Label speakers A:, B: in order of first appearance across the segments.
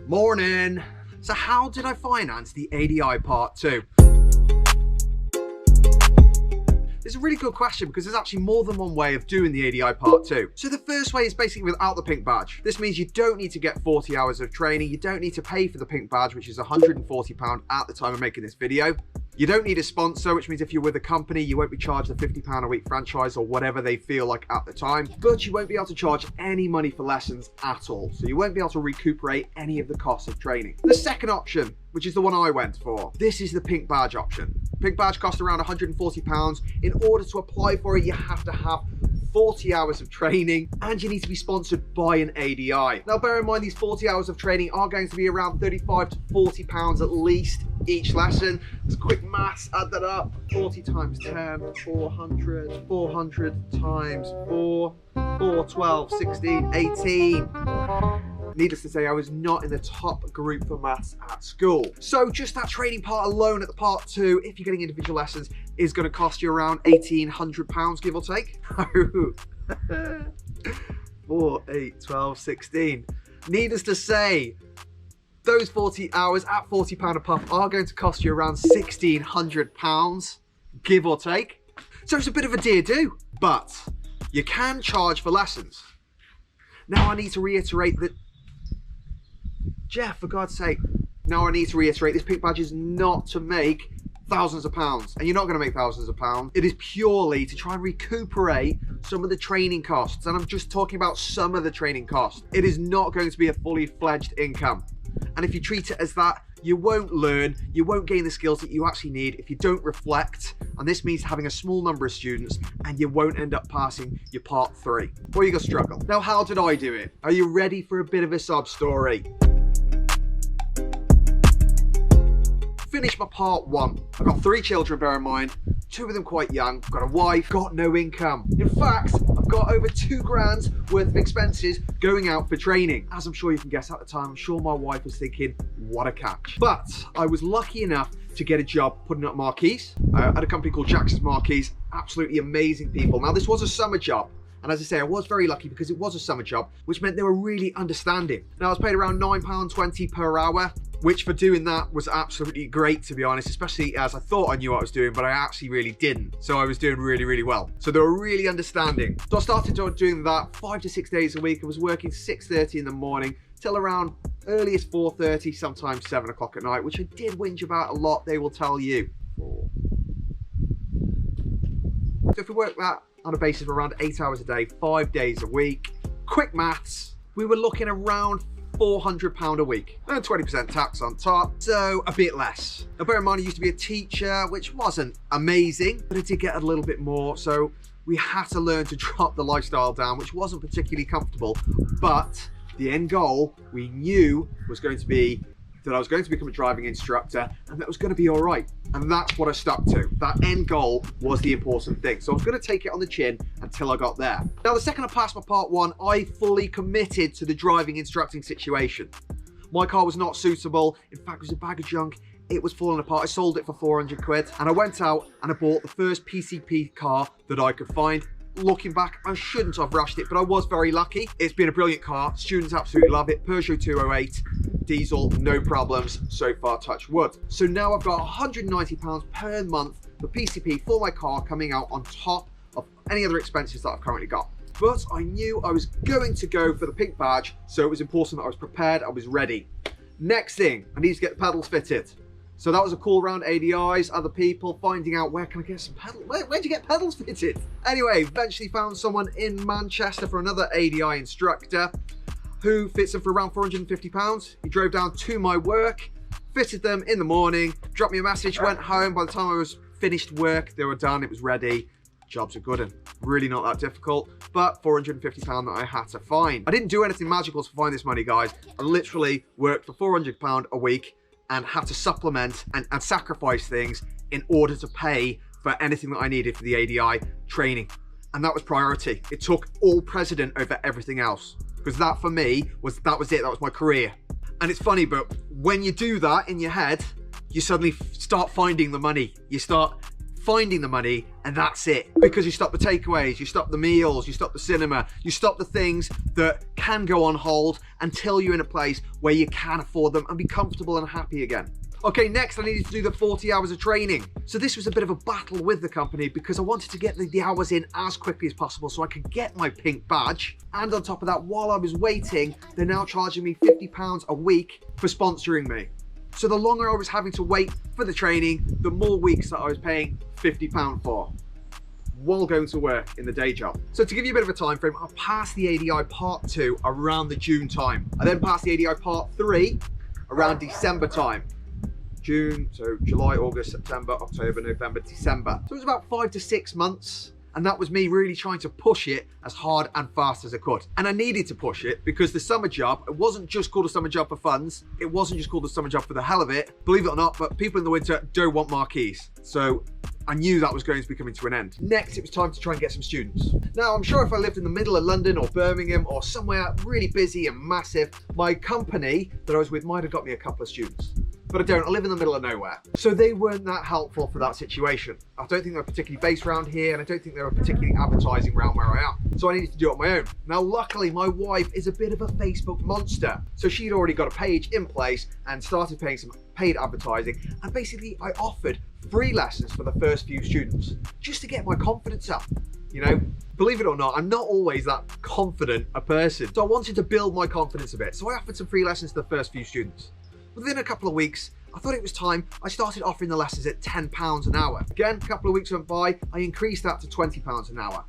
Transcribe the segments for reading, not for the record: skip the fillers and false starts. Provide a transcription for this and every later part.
A: Morning. So how did I finance the ADI Part 2? It's a really good question because there's actually more than one way of doing the ADI Part 2. So the first way is basically without the pink badge. This means you don't need to get 40 hours of training. You don't need to pay for the pink badge, which is £140 at the time of making this video. You don't need a sponsor, which means if you're with a company, you won't be charged a £50 a week franchise or whatever they feel like at the time, but you won't be able to charge any money for lessons at all. So you won't be able to recuperate any of the costs of training. The second option, which is the one I went for, this is the pink badge option. Pink badge costs around £140. In order to apply for it, you have to have 40 hours of training and you need to be sponsored by an ADI. Now bear in mind these 40 hours of training are going to be around £35 to £40 at least each lesson. It's quick maths, add that up. 40 times 10, 400, 400 times 4, 4, 12, 16, 18. Needless to say, I was not in the top group for maths at school. So just that training part alone at the part 2, if you're getting individual lessons, is going to cost you around £1,800, give or take. 4, 8, 12, 16. Needless to say, those 40 hours at £40 a pop are going to cost you around £1,600, give or take. So it's a bit of a dear do, but you can charge for lessons. Now I need to reiterate that, Jeff, for God's sake, now I need to reiterate this pink badge is not to make thousands of pounds, and you're not going to make thousands of pounds. It is purely to try and recuperate some of the training costs, and I'm just talking about some of the training costs. It is not going to be a fully fledged income, and if you treat it as that, you won't learn, you won't gain the skills that you actually need if you don't reflect, and this means having a small number of students, and you won't end up passing your part 3, or you're going to struggle. Now, how did I do it? Are you ready for a bit of a sob story? Finished my part 1. I've got 3 children, bear in mind, 2 of them quite young, got a wife, got no income. In fact, I've got over 2 grand's worth of expenses going out for training. As I'm sure you can guess at the time, I'm sure my wife was thinking, what a catch. But I was lucky enough to get a job putting up marquees at a company called Jackson's Marquees. Absolutely amazing people. Now this was a summer job. And as I say, I was very lucky because it was a summer job, which meant they were really understanding. Now I was paid around £9.20 per hour, which for doing that was absolutely great, to be honest, especially as I thought I knew what I was doing, but I actually really didn't. So I was doing really, really well. So they were really understanding. So I started doing that 5 to 6 days a week. I was working 6:30 in the morning till around earliest 4:30, sometimes 7 o'clock at night, which I did whinge about a lot, they will tell you. So if we work that on a basis of around 8 hours a day, 5 days a week, quick maths, we were looking around £400 a week and 20% tax on top, so a bit less. Now bear in mind I used to be a teacher, which wasn't amazing, but I did get a little bit more, so we had to learn to drop the lifestyle down, which wasn't particularly comfortable, but the end goal we knew was going to be that I was going to become a driving instructor and that was going to be all right. And that's what I stuck to. That end goal was the important thing. So I was going to take it on the chin until I got there. Now, the second I passed my part 1, I fully committed to the driving instructing situation. My car was not suitable. In fact, it was a bag of junk. It was falling apart. I sold it for 400 quid and I went out and I bought the first PCP car that I could find. Looking back, I shouldn't have rushed it, but I was very lucky. It's been a brilliant car. Students absolutely love it. Peugeot 208, diesel, no problems so far, touch wood. So now I've got £190 per month for PCP for my car coming out on top of any other expenses that I've currently got. But I knew I was going to go for the pink badge, so it was important that I was prepared, I was ready. Next thing, I need to get the pedals fitted. So that was a call around ADIs, other people, finding out where can I get some pedals, where'd you get pedals fitted? Anyway, eventually found someone in Manchester for another ADI instructor who fits them for around £450. He drove down to my work, fitted them in the morning, dropped me a message, went home. By the time I was finished work, they were done, it was ready. Job's a good one. Really not that difficult, but £450 that I had to find. I didn't do anything magical to find this money, guys. I literally worked for £400 a week and had to supplement and sacrifice things in order to pay for anything that I needed for the ADI training. And that was priority. It took all precedent over everything else. Because that for me, that was it, that was my career. And it's funny, but when you do that in your head, you suddenly start finding the money. You start finding the money, and that's it. Because you stop the takeaways, you stop the meals, you stop the cinema, you stop the things that can go on hold until you're in a place where you can afford them and be comfortable and happy again. Okay, next I needed to do the 40 hours of training. So this was a bit of a battle with the company because I wanted to get the hours in as quickly as possible so I could get my pink badge. And on top of that, while I was waiting, they're now charging me £50 a week for sponsoring me. So the longer I was having to wait for the training, the more weeks that I was paying £50 for, while going to work in the day job. So to give you a bit of a time frame, I passed the ADI Part 2 around the June time. I then passed the ADI Part 3 around December time. June, so July, August, September, October, November, December. So it was about 5 to 6 months. And that was me really trying to push it as hard and fast as I could. And I needed to push it because the summer job, it wasn't just called a summer job for funds. It wasn't just called a summer job for the hell of it. Believe it or not, but people in the winter don't want marquees. So I knew that was going to be coming to an end. Next, it was time to try and get some students. Now, I'm sure if I lived in the middle of London or Birmingham or somewhere really busy and massive, my company that I was with might have got me a couple of students. But I don't, I live in the middle of nowhere. So they weren't that helpful for that situation. I don't think they were particularly based around here, and I don't think they were particularly advertising around where I am. So I needed to do it on my own. Now, luckily, my wife is a bit of a Facebook monster. So she'd already got a page in place and started paying some paid advertising. And basically, I offered free lessons for the first few students, just to get my confidence up. You know, believe it or not, I'm not always that confident a person. So I wanted to build my confidence a bit. So I offered some free lessons to the first few students. Within a couple of weeks, I thought it was time. I started offering the lessons at £10 an hour. Again, a couple of weeks went by, I increased that to £20 an hour.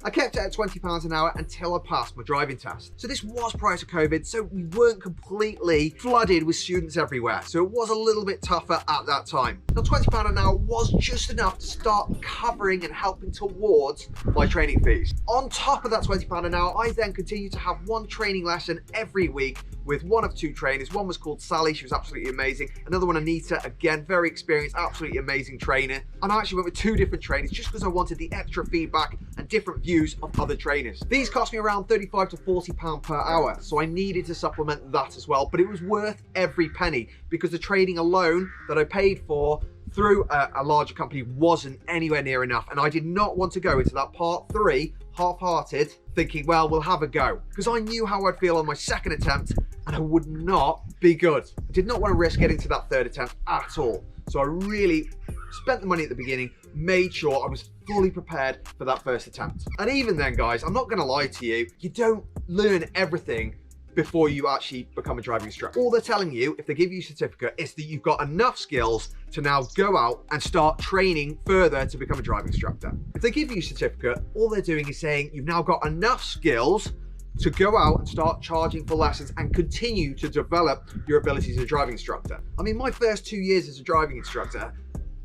A: I kept it at £20 an hour until I passed my driving test. So this was prior to COVID, so we weren't completely flooded with students everywhere. So it was a little bit tougher at that time. Now, £20 an hour was just enough to start covering and helping towards my training fees. On top of that £20 an hour, I then continued to have one training lesson every week with one of two trainers. One was called Sally, she was absolutely amazing. Another one, Anita, again, very experienced, absolutely amazing trainer. And I actually went with two different trainers just because I wanted the extra feedback and different views of other trainers. These cost me around £35 to £40 per hour, so I needed to supplement that as well, but it was worth every penny because the training alone that I paid for through a larger company wasn't anywhere near enough, and I did not want to go into that part 3 half-hearted thinking, well, we'll have a go, because I knew how I'd feel on my second attempt and I would not be good. I did not want to risk getting to that third attempt at all. So I really spent the money at the beginning, made sure I was fully prepared for that first attempt. And even then, guys, I'm not going to lie to you, you don't learn everything before you actually become a driving instructor. All they're telling you, if they give you a certificate, is that you've got enough skills to now go out and start training further to become a driving instructor. If they give you a certificate, all they're doing is saying you've now got enough skills to go out and start charging for lessons and continue to develop your abilities as a driving instructor. I mean, my first 2 years as a driving instructor,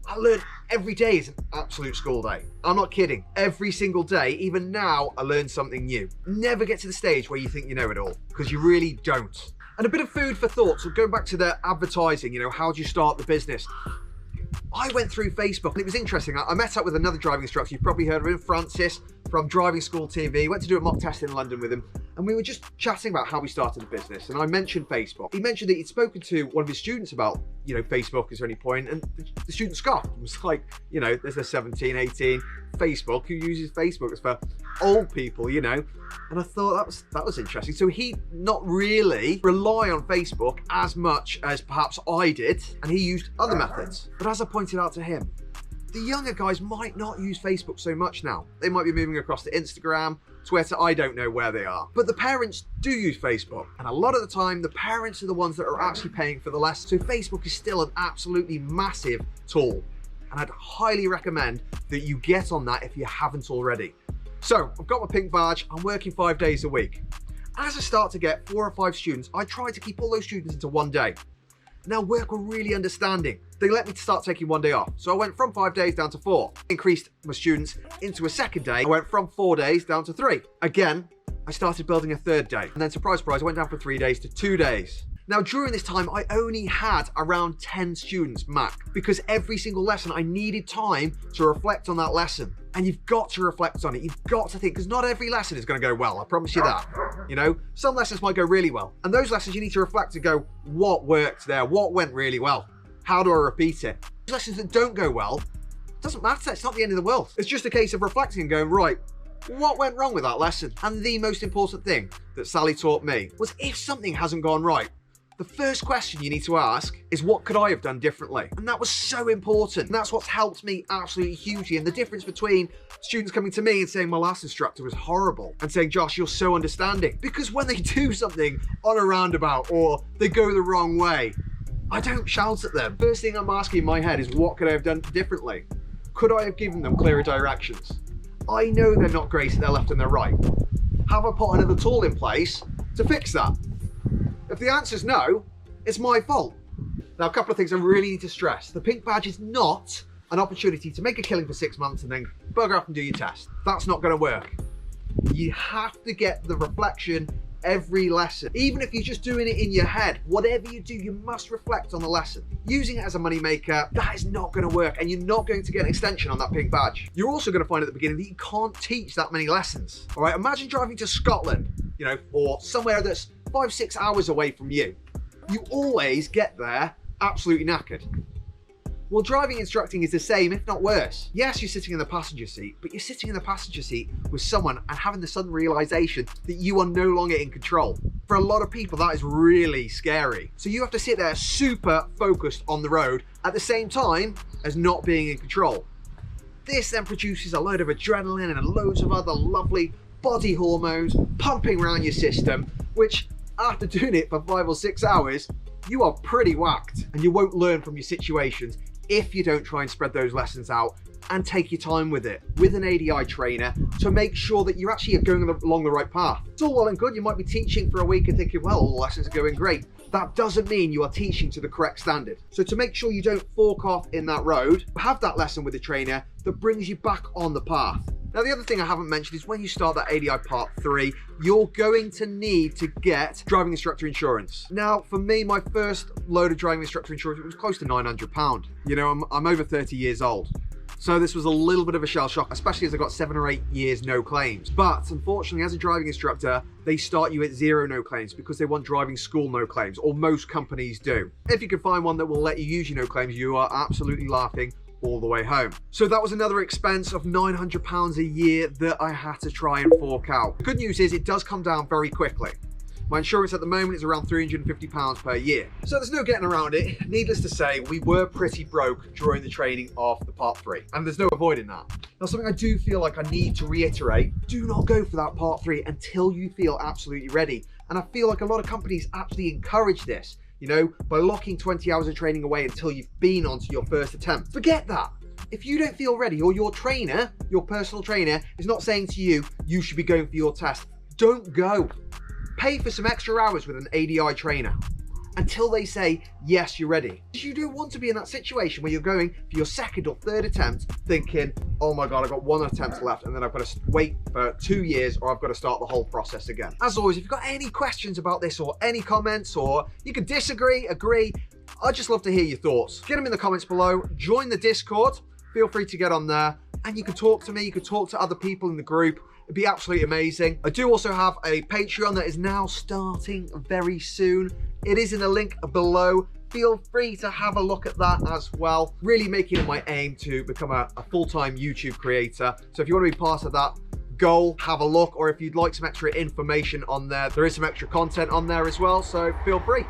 A: I learned every day is an absolute school day. I'm not kidding. Every single day, even now, I learn something new. Never get to the stage where you think you know it all, because you really don't. And a bit of food for thought. So going back to the advertising, you know, how do you start the business? I went through Facebook and it was interesting. I met up with another driving instructor. You've probably heard of him, Francis, from Driving School TV. Went to do a mock test in London with him. And we were just chatting about how we started the business. And I mentioned Facebook. He mentioned that he'd spoken to one of his students about, you know, Facebook, is there any point? And the student scoffed. It was like, you know, there's a 17, 18, Facebook, who uses Facebook? It's for old people, you know. And I thought that was interesting. So he not really rely on Facebook as much as perhaps I did, and he used other methods. But as I pointed out to him, the younger guys might not use Facebook so much now. They might be moving across to Instagram, Twitter, I don't know where they are. But the parents do use Facebook. And a lot of the time, the parents are the ones that are actually paying for the lesson. So Facebook is still an absolutely massive tool. And I'd highly recommend that you get on that if you haven't already. So I've got my pink badge, I'm working 5 days a week. As I start to get 4 or 5 students, I try to keep all those students into one day. Now work were really understanding. They let me start taking 1 day off. So I went from 5 days down to 4. Increased my students into a second day. I went from 4 days down to 3. Again, I started building a third day. And then surprise, surprise, I went down from 3 days to 2 days. Now, during this time, I only had around 10 students max, because every single lesson I needed time to reflect on that lesson. And you've got to reflect on it. You've got to think, because not every lesson is going to go well. I promise you that. You know, some lessons might go really well. And those lessons you need to reflect and go, what worked there? What went really well? How do I repeat it? Those lessons that don't go well, Doesn't matter, it's not the end of the world. It's just a case of reflecting and going, right, what went wrong with that lesson? And the most important thing that Sally taught me was if something hasn't gone right, the first question you need to ask is what could I have done differently? And that was so important. And that's what's helped me absolutely hugely. And the difference between students coming to me and saying my last instructor was horrible and saying, Josh, you're so understanding. Because when they do something on a roundabout or they go the wrong way, I don't shout at them. First thing I'm asking in my head is what could I have done differently? Could I have given them clearer directions? I know they're not great at their left and their right. Have I put another tool in place to fix that? If the answer is no, it's my fault. Now, a couple of things I really need to stress. The pink badge is not an opportunity to make a killing for 6 months and then bugger off and do your test. That's not going to work. You have to get the reflection every lesson. Even if you're just doing it in your head, whatever you do, you must reflect on the lesson. Using it as a money maker, that is not going to work, and you're not going to get an extension on that pink badge. You're also going to find at the beginning that you can't teach that many lessons. All right, imagine driving to Scotland, or somewhere that's 5-6 hours away from you. You always get there absolutely knackered. Well, driving instructing is the same, if not worse. Yes, you're sitting in the passenger seat, but you're sitting in the passenger seat with someone and having the sudden realization that you are no longer in control. For a lot of people, that is really scary. So you have to sit there super focused on the road at the same time as not being in control. This then produces a load of adrenaline and loads of other lovely body hormones pumping around your system, which after doing it for 5 or 6 hours, you are pretty whacked, and you won't learn from your situations if you don't try and spread those lessons out and take your time with it, with an ADI trainer, to make sure that you're actually going along the right path. It's all well and good, you might be teaching for a week and thinking, well, all the lessons are going great. That doesn't mean you are teaching to the correct standard. So to make sure you don't fork off in that road, have that lesson with a trainer that brings you back on the path. Now, the other thing I haven't mentioned is when you start that ADI Part 3, you're going to need to get driving instructor insurance. Now, for me, my first load of driving instructor insurance was close to £900. I'm over 30 years old. So this was a little bit of a shell shock, especially as I got 7 or 8 years no claims. But unfortunately, as a driving instructor, they start you at 0 no claims because they want driving school no claims, or most companies do. If you can find one that will let you use your no claims, you are absolutely laughing all the way home. So that was another expense of £900 a year that I had to try and fork out. The good news is it does come down very quickly. My insurance at the moment is around £350 per year. So there's no getting around it. Needless to say, we were pretty broke during the training of the Part 3, and there's no avoiding that. Now, something I do feel like I need to reiterate, do not go for that Part 3 until you feel absolutely ready. And I feel like a lot of companies actually encourage this, by locking 20 hours of training away until you've been onto your first attempt. Forget that. If you don't feel ready, or your trainer, your personal trainer, is not saying to you, you should be going for your test, don't go. Pay for some extra hours with an ADI trainer until they say, yes, you're ready. You don't want to be in that situation where you're going for your second or third attempt thinking, oh my God, I've got 1 attempt left and then I've got to wait for 2 years or I've got to start the whole process again. As always, if you've got any questions about this or any comments, or you can disagree, agree, I'd just love to hear your thoughts. Get them in the comments below, join the Discord, feel free to get on there, and you can talk to me, you can talk to other people in the group. It'd be absolutely amazing. I do also have a Patreon that is now starting very soon. It is in the link below. Feel free to have a look at that as well. Really making it my aim to become a full-time YouTube creator. So if you want to be part of that goal, have a look. Or if you'd like some extra information on there, there is some extra content on there as well. So feel free.